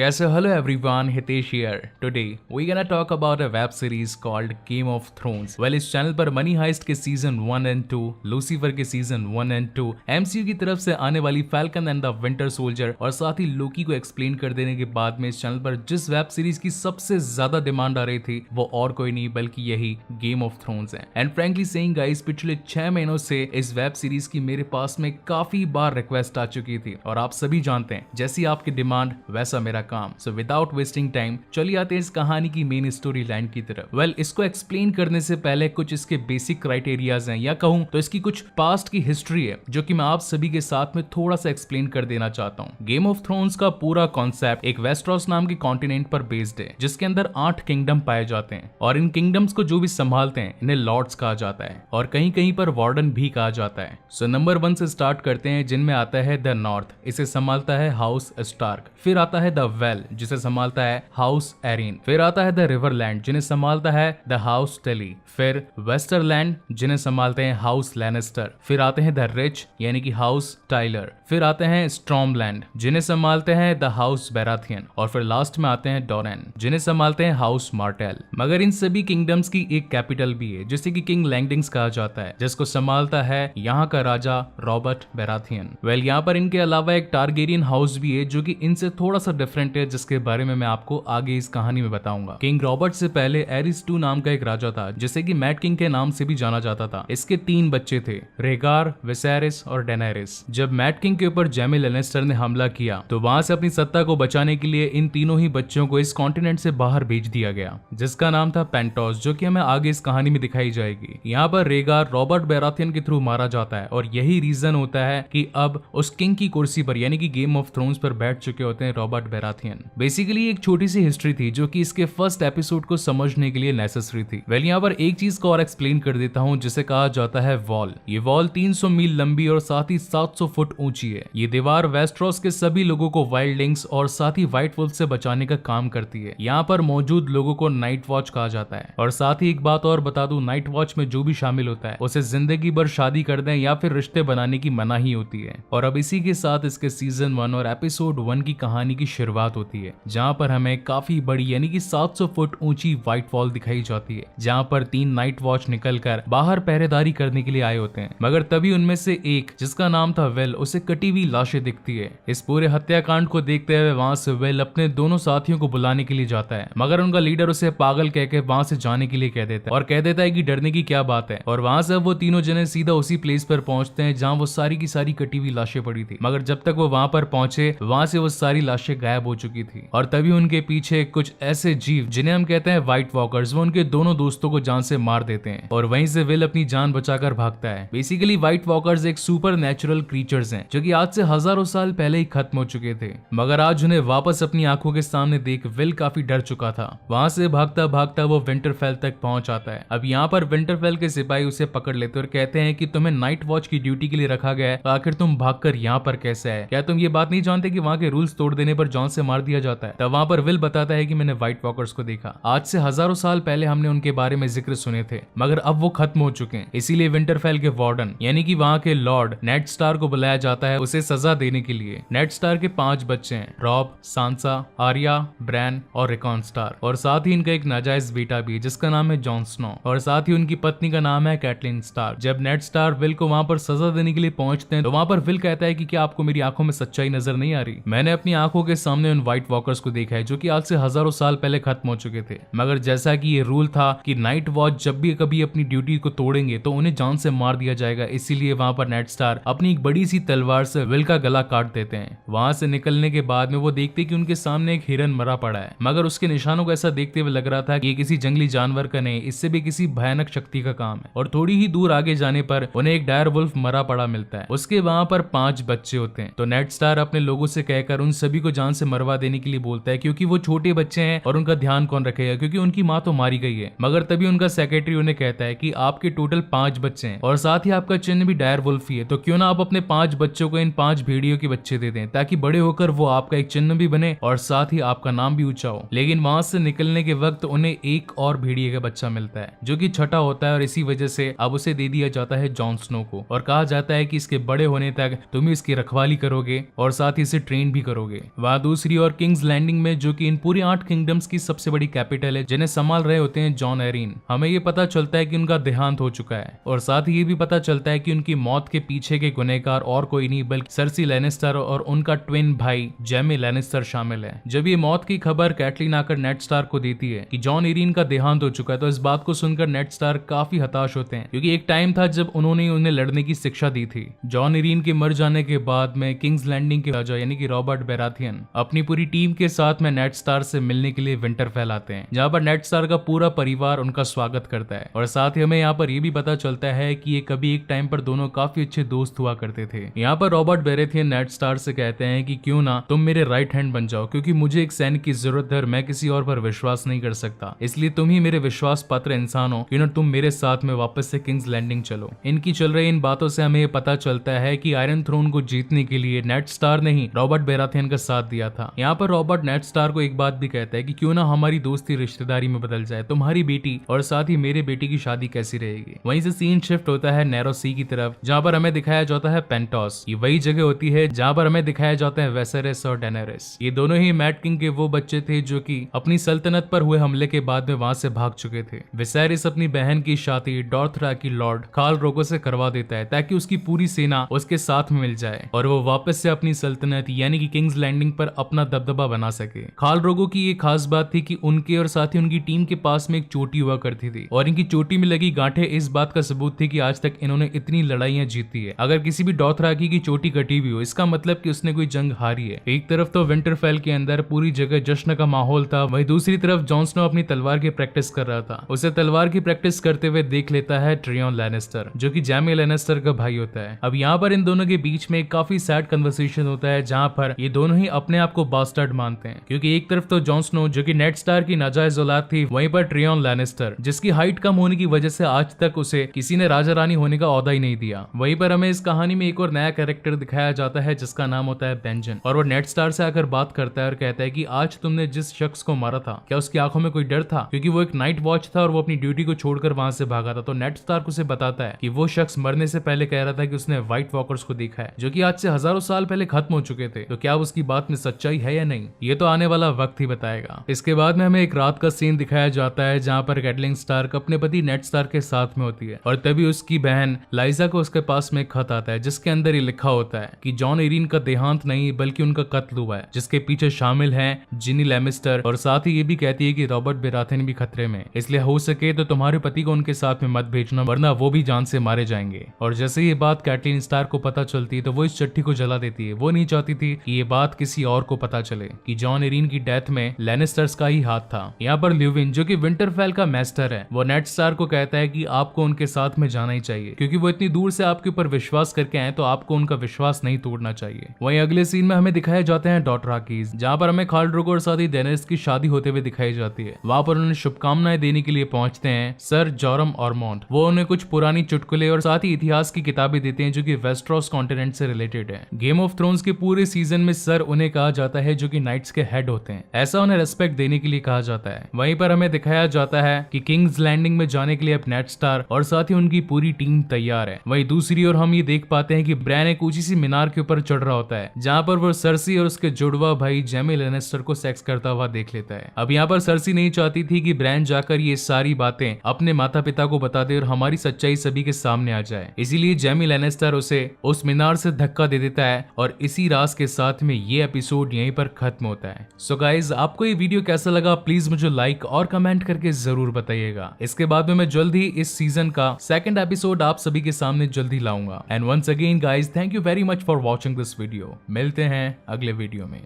Yeah, so hello everyone, Hitesh here. Today we're gonna talk about a web series called Game of Thrones. Well, इस channel पर money heist के season 1 and 2, Lucifer के season 1 and 2, MCU की तरफ से आने वाली falcon and the winter soldier और साथ ही लोकी को एक्सप्लेन कर देने के बाद में इस चैनल पर जिस वेब सीरीज की सबसे ज्यादा डिमांड आ रही थी वो और कोई नहीं बल्कि यही गेम ऑफ थ्रोन्स है। एंड फ्रेंकली सेइंग गाइस, पिछले 6 महीनों से इस वेब सीरीज की मेरे पास में काफी बार रिक्वेस्ट आ चुकी थी और आप सभी जानते हैं जैसी आपकी डिमांड वैसा मेरा काम। सो विदाउट वेस्टिंग टाइम चलिए आते हैं इस कहानी की मेन स्टोरी लाइन की तरफ। वेल, इसको एक्सप्लेन करने से पहले कुछ इसके बेसिक क्राइटेरियाज हैं या कहूं तो इसकी कुछ पास्ट की हिस्ट्री है जो कि मैं आप सभी के साथ में थोड़ा सा एक्सप्लेन कर देना चाहता हूं। गेम ऑफ थ्रोन्स का पूरा कॉन्सेप्ट एक वेस्टरॉस नाम के कॉन्टिनेंट पर बेस्ड है जिसके अंदर 8 किंगडम पाए जाते हैं और इन किंगडम्स को जो भी संभालते हैं इन्हें लॉर्ड्स कहा जाता है और कहीं कहीं पर वार्डन भी कहा जाता है। सो नंबर 1 से स्टार्ट करते हैं जिनमें आता है द नॉर्थ, इसे संभालता है हाउस स्टार्क। फिर आता है द वेल जिसे संभालता है हाउस एरिन। फिर आता है द रिवरलैंड जिन्हें संभालता है द हाउस टेली। फिर वेस्टरलैंड जिन्हें संभालते हैं हाउस लैनिस्टर। फिर आते हैं द रिच यानी कि हाउस टाइलर। फिर आते हैं स्ट्रॉमलैंड जिन्हें संभालते हैं द हाउस बेराथियन। और फिर लास्ट में आते हैं डोरन जिन्हें संभालते हैं हाउस मार्टेल। मगर इन सभी किंगडम्स की एक कैपिटल भी है जिसे कि किंग लैंगडिंग्स कहा जाता है जिसको संभालता है यहाँ का राजा रॉबर्ट बेराथियन। वेल, यहाँ पर इनके अलावा एक टारगेरियन हाउस भी है जो कि इनसे थोड़ा सा डिफरेंट है जिसके बारे में मैं आपको आगे इस कहानी में बताऊंगा। किंग रॉबर्ट से पहले एरिस 2 नाम का एक राजा था जिसे कि मैट किंग के नाम से भी जाना जाता था। इसके 3 बच्चे थे, रेगार, विसेरिस और डेनेरिस। जब मैट किंग के ऊपर जैमी लैनिस्टर ने हमला किया तो वहां से अपनी सत्ता को बचाने के लिए इन तीनों ही बच्चों को इस कॉन्टिनेंट से बाहर भेज दिया गया जिसका नाम था पेंटोस, जो कि हमें आगे इस कहानी में दिखाई जाएगी। यहाँ पर रेगार रॉबर्ट बेराथियन के थ्रू मारा जाता है और यही रीजन होता है कि अब उस किंग की कुर्सी पर यानी कि गेम ऑफ थ्रोन्स पर बैठ चुके होते हैं रॉबर्ट बेराथियन। बेसिकली एक छोटी सी हिस्ट्री थी जो कि इसके फर्स्ट एपिसोड को समझने के लिए नेसेसरी थी। वेल, यहाँ पर एक चीज को और एक्सप्लेन कर देता हूँ जिसे कहा जाता है वॉल। ये वॉल 300 मील लंबी और साथ ही 700 फुट ऊंची है। ये दीवार वेस्टरॉस के सभी लोगों को वाइल्डलिंग्स और साथ ही व्हाइट वुल्फ से बचाने का काम करती है। यहाँ पर मौजूद लोगों को नाइट वॉच कहा जाता है। और साथ ही एक बात और बता दूं, नाइट वॉच में जो भी शामिल होता है उसे जिंदगी भर शादी कर दें या फिर रिश्ते बनाने की मनाही होती है। और अब इसी के साथ इसके सीजन 1 और एपिसोड 1 की कहानी की शुरुआत होती है जहाँ पर हमें काफी बड़ी यानी कि 700 फुट ऊंची व्हाइट वॉल दिखाई जाती है जहाँ पर 3 नाइट वॉच निकलकर बाहर पहरेदारी करने के लिए आए होते हैं। मगर तभी उनमें से एक जिसका नाम था वेल, उसे कटी हुई लाशें दिखती है। इस पूरे हत्याकांड को देखते हुए वहां से वेल अपने दोनों साथियों को बुलाने के लिए जाता है मगर उनका लीडर उसे पागल कह के वहां से जाने के लिए कह देता है और कह देता है कि डरने की क्या बात है। और वहां से वो तीनों जने सीधा उसी प्लेस पर पहुंचते हैं जहां वो सारी की सारी कटी हुई लाशें पड़ी थी। मगर जब तक वो वहां पर पहुंचे वहां से वो सारी लाशें गायब हो चुकी थी और तभी उनके पीछे कुछ ऐसे जीव जिन्हें हम कहते हैं व्हाइट वॉकर्स, वो उनके दोनों दोस्तों को जान से मार देते हैं और वहीं से विल अपनी जान बचाकर भागता है। बेसिकली व्हाइट वॉकर्स एक सुपर नेचुरल क्रीचर्स हैं जो कि आज से हजारों साल पहले ही खत्म हो चुके थे मगर आज उन्हें वापस अपनी आंखों के सामने देख विल काफी डर चुका था। वहां से भागता भागता वो विंटरफेल तक पहुंच आता है। अब यहाँ पर विंटरफेल के सिपाही उसे पकड़ लेते और कहते हैं कि तुम्हें नाइट वॉच की ड्यूटी के लिए रखा गया है, तो आखिर तुम भागकर यहाँ पर कैसे आए? क्या तुम ये बात नहीं जानते कि वहाँ के रूल्स तोड़ देने पर जॉन से मार दिया जाता है? तब वहाँ पर विल बताता है कि मैंने व्हाइट वॉकर्स को देखा, आज से हजारों साल पहले हमने उनके बारे में जिक्र सुने थे मगर अब वो खत्म हो चुके हैं। इसीलिए विंटरफेल के वार्डन यानी कि वहाँ के लॉर्ड नेड स्टार को बुलाया जाता है उसे सजा देने के लिए। नेड स्टार के 5 बच्चे हैं, रॉब, सांसा, आर्या, ब्रैन और रिकॉन स्टार। और साथ ही इनका एक नाजायज बेटा भी है जिसका नाम है जॉन स्नो और साथ ही उनकी पत्नी का नाम है कैटलिन स्टार। जब नेड स्टार विल को वहां पर सजा देने के लिए पहुंचते हैं तो वहां पर विल कहता है कि क्या आपको मेरी आंखों में सच्चाई नजर नहीं आ रही? मैंने अपनी आंखों के सामने उन व्हाइट वॉकर्स को देखा है जो कि आज से हजारों साल पहले खत्म हो चुके थे मगर जैसा कि ये रूल था कि नाइट वॉच जब भी कभी अपनी ड्यूटी को तोड़ेंगे तो उन्हें जान से मार दिया जाएगा, इसीलिए वहां पर नेड स्टार अपनी एक बड़ी सी तलवार से विल का गला काट देते हैं। वहां से निकलने के बाद में वो देखते कि उनके सामने एक हिरन मरा पड़ा है मगर उसके निशानों को ऐसा देखते हुए लग रहा था कि ये किसी जंगली जानवर का नहीं, इससे भी किसी भयानक शक्ति का काम है। और थोड़ी ही दूर आगे जाने पर उन्हें एक डायर वुल्फ मरा पड़ा मिलता है। उसके वहां पर 5 बच्चे होते हैं तो नेड स्टार अपने लोगों से कहकर उन सभी को जान से मरवा देने के लिए बोलता है क्योंकि वो छोटे बच्चे हैं और उनका ध्यान कौन रखेगा क्योंकि उनकी माँ तो मारी गई है। मगर तभी उनका सेक्रेटरी उन्हें कहता है कि आपके टोटल 5 बच्चे हैं और साथ ही आपका चिन्ह भी डायर वुल्फ ही है, तो क्यों ना आप अपने 5 बच्चों को इन 5 भेड़ियों के बच्चे दे दें ताकि बड़े होकर वो आपका एक चिन्ह भी बने और साथ ही आपका नाम भी ऊंचा हो। लेकिन वहां से निकलने के वक्त उन्हें एक और भेड़िए का बच्चा मिलता है जो कि छठा होता है और इसी वजह से अब उसे दे दिया जाता है जॉन स्नो को और कहा जाता है कि इसके बड़े होने तक तुम ही इसकी रखवाली करोगे और साथ ही इसे ट्रेन भी करोगे। वहाँ दूसरी ओर किंग्स लैंडिंग में, जो कि इन पूरे 8 किंगडम्स की सबसे बड़ी कैपिटल है, जिन्हें संभाल रहे होते हैं जॉन एरिन, हमें ये पता चलता है कि उनका देहांत हो चुका है। और साथ ही ये भी पता चलता है कि उनकी मौत के पीछे के गुनहगार और कोई नहीं बल्कि सर्सी लैनिस्टर और उनका ट्विन भाई जेमी लैनिस्टर शामिल है। जब ये मौत की खबर कैटलीन आकर नेड स्टार्क को देती है कि जॉन एरिन का देहांत हो चुका है, तो इस बात को सुनकर नेड स्टार्क काफी हताश होते हैं, क्योंकि एक टाइम था जब उन्होंने उन्हें लड़ने की शिक्षा दी थी। जॉन एरिन के मर जाने के बाद में किंग्स लैंडिंग के राजा यानी कि रॉबर्ट बेराथियन अपनी पूरी टीम के साथ में नेड स्टार से मिलने के लिए विंटरफेल आते हैं, जहां पर नेड स्टार का पूरा परिवार उनका स्वागत करता है। और साथ ही हमें यहाँ पर यह भी पता चलता है कि ये कभी एक टाइम पर दोनों काफी अच्छे दोस्त हुआ करते थे। यहाँ पर रॉबर्ट बेराथियन नेड स्टार से कहते हैं कि क्यों ना तुम मेरे राइट हैंड बन जाओ, क्योंकि मुझे एक सैनिक की जरूरत है और मैं किसी और पर विश्वास नहीं कर सकता, इसलिए तुम ही मेरे विश्वास पात्र इंसान हो, क्यों ना तुम मेरे साथ में वापस से किंग्स लैंडिंग चलो। इनकी चल रही इन बातों से हमें पता चलता है कि आयरन थ्रोन को जीतने के लिए नेड स्टार ने ही रॉबर्ट बेराथियन का साथ दिया था। यहाँ पर रॉबर्ट नेड स्टार को एक बात भी कहता है कि क्यों ना हमारी दोस्ती रिश्तेदारी में बदल जाए, तुम्हारी बेटी और साथ ही मेरे बेटी की शादी कैसी रहेगी। वहीं से सीन शिफ्ट होता है नैरो सी की तरफ, जहाँ पर हमें दिखाया जाता है पेंटोस। ये वही जगह होती है जहाँ पर हमें दिखाया जाता है वेसेरेस और डेनेरिस। ये दोनों ही मैड किंग के वो बच्चे थे जो कि अपनी सल्तनत पर हुए हमले के बाद में वहां से भाग चुके थे। विसेरिस अपनी बहन की शादी डॉर्थरा की लॉर्ड खाल रोगो से करवा देता है ताकि उसकी पूरी सेना उसके साथ में मिल जाए और वो वापस से अपनी सल्तनत यानी कि किंग्स लैंडिंग पर अपना दबदबा बना सके। खाल रोगो की ये खास बात थी कि उनके और साथ ही उनकी टीम के पास में एक चोटी हुआ करती थी और इनकी चोटी में लगी गांठें इस बात का सबूत थी कि आज तक इन्होंने इतनी लड़ाइयां जीती है। अगर किसी भी डॉथराकी की चोटी कटी हुई हो, इसका मतलब कि उसने कोई जंग हारी है। एक तरफ तो विंटरफेल के अंदर पूरी जगह जश्न का माहौल था, वहीं दूसरी तरफ जॉन स्नो अपनी तलवार की प्रैक्टिस कर रहा था। उसे तलवार की प्रैक्टिस करते हुए देख लेता है ट्रियन लैनिस्टर, जो कि जैमी लैनिस्टर का भाई होता है। अब यहाँ पर इन दोनों के बीच में काफी सैड कन्वर्सेशन होता है, जहाँ पर ये दोनों ही अपने आप को बास्टर्ड मानते हैं, क्योंकि एक तरफ तो जॉन स्नो जो कि नेड स्टार की नाजायज औलाद थी, वहीं पर ट्रियन लैनिस्टर जिसकी हाइट कम होने की वजह से आज तक उसे किसी ने राजा रानी होने का औहदा ही नहीं दिया। वहीं पर हमें इस कहानी में एक और नया कैरेक्टर दिखाया जाता है जिसका नाम होता है बेंजन, और वो नेड स्टार से आकर बात करता है और कहता है कि आज तुमने जिस शख्स को मारा था क्या उसकी आंखों में कोई डर था, क्योंकि वो एक नाइट वॉच था और वो अपनी ड्यूटी को छोड़कर वहां से भागा था। तो नेड स्टार्क उसे बताता है कि वो शख्स मरने से पहले कह रहा था कि उसने व्हाइट वॉकर्स को देखा है जो कि आज से हजारों साल पहले खत्म हो चुके थे। तो क्या उसकी बात में सच्चाई है या नहीं, ये तो आने वाला वक्त ही बताएगा। इसके बाद में हमें एक रात का सीन दिखाया जाता है जहाँ पर कैटलिन स्टार्क अपने पति नेड स्टार्क के साथ में होती है और तभी उसकी बहन लाइजा को उसके पास में एक खत आता है जिसके अंदर ये लिखा होता है कि जॉन एरिन का देहांत नहीं बल्कि उनका कत्ल हुआ है, जिसके पीछे शामिल हैं जिनी लैमिस्टर, और साथ ही ये भी कहती है कि रॉबर्ट बेराथियन भी खतरे में, इसलिए हो सके तो तुम्हारे पति को उनके साथ में मत भेजना वरना वो भी जान से मारे जाएंगे। और जैसे ये बात कैटलिन स्टार्क को पता चलती है तो वो इस चिट्ठी को जला देती है। वो नहीं चाहती थी कि ये बात किसी और को पता चले कि जॉन एरिन की डेथ में लैनिस्टर्स का ही हाथ था। यहाँ पर ल्यूविन जो कि विंटरफेल का मास्टर है, वो नेड स्टार्क को कहता है कि आपको उनके साथ में जाना ही चाहिए, क्योंकि वो इतनी दूर से आपके ऊपर विश्वास करके आए तो आपको उनका विश्वास नहीं तोड़ना चाहिए। वहीं अगले सीन में हमें दिखाए जाते हैं डॉथराकीज, जहाँ पर हमें खाल ड्रोगो और साथ ही डेनेरिस की शादी होते हुए दिखाई जाती है। वहाँ पर उन्हें शुभकामनाएं देने के लिए पहुंचते हैं सर जॉरम ऑरमोंट। वो उन्हें कुछ पुरानी चुटकुले और साथ ही इतिहास की किताबें देते हैं जो कि वेस्टरॉस कॉन्टिनेंट से रिलेटेड है। गेम ऑफ थ्रोन्स के पूरे सीजन में सर उन्हें कहा जाता है जो कि नाइट्स के हेड होते हैं, ऐसा उन्हें रेस्पेक्ट देने के लिए कहा जाता है। वहीं पर हमें दिखाया जाता है कि किंग्स लैंडिंग में जाने के लिए अब नेड स्टार और साथ ही उनकी पूरी टीम तैयार है। वहीं दूसरी ओर हम ये देख पाते हैं कि ब्रैन एक ऊंची सी मीनार के ऊपर चढ़ रहा होता है, जहाँ पर वो सर्सी और उसके जुड़वा भाई जेमी लैनिस्टर को सेक्स करता हुआ देख लेता है। अब यहाँ पर सर्सी नहीं चाहती थी कि ब्रैन जाकर ये सारी बातें अपने माता पिता को बता दे और हमारी सच्चाई सभी के सामने आ जाए, इसीलिए जेमी लैनिस्टर उसे उस मीनार से धक्का दे देता है और इसी राज के साथ में ये एपिसोड यहीं पर खत्म होता है। सो गाइज, आपको ये वीडियो कैसा लगा प्लीज मुझे लाइक और कमेंट करके जरूर बताइएगा। इसके बाद में मैं जल्द ही इस सीजन का सेकंड एपिसोड आप सभी के सामने जल्दी लाऊंगा। And once again guys, thank you very much for watching this video. मिलते हैं अगले वीडियो में।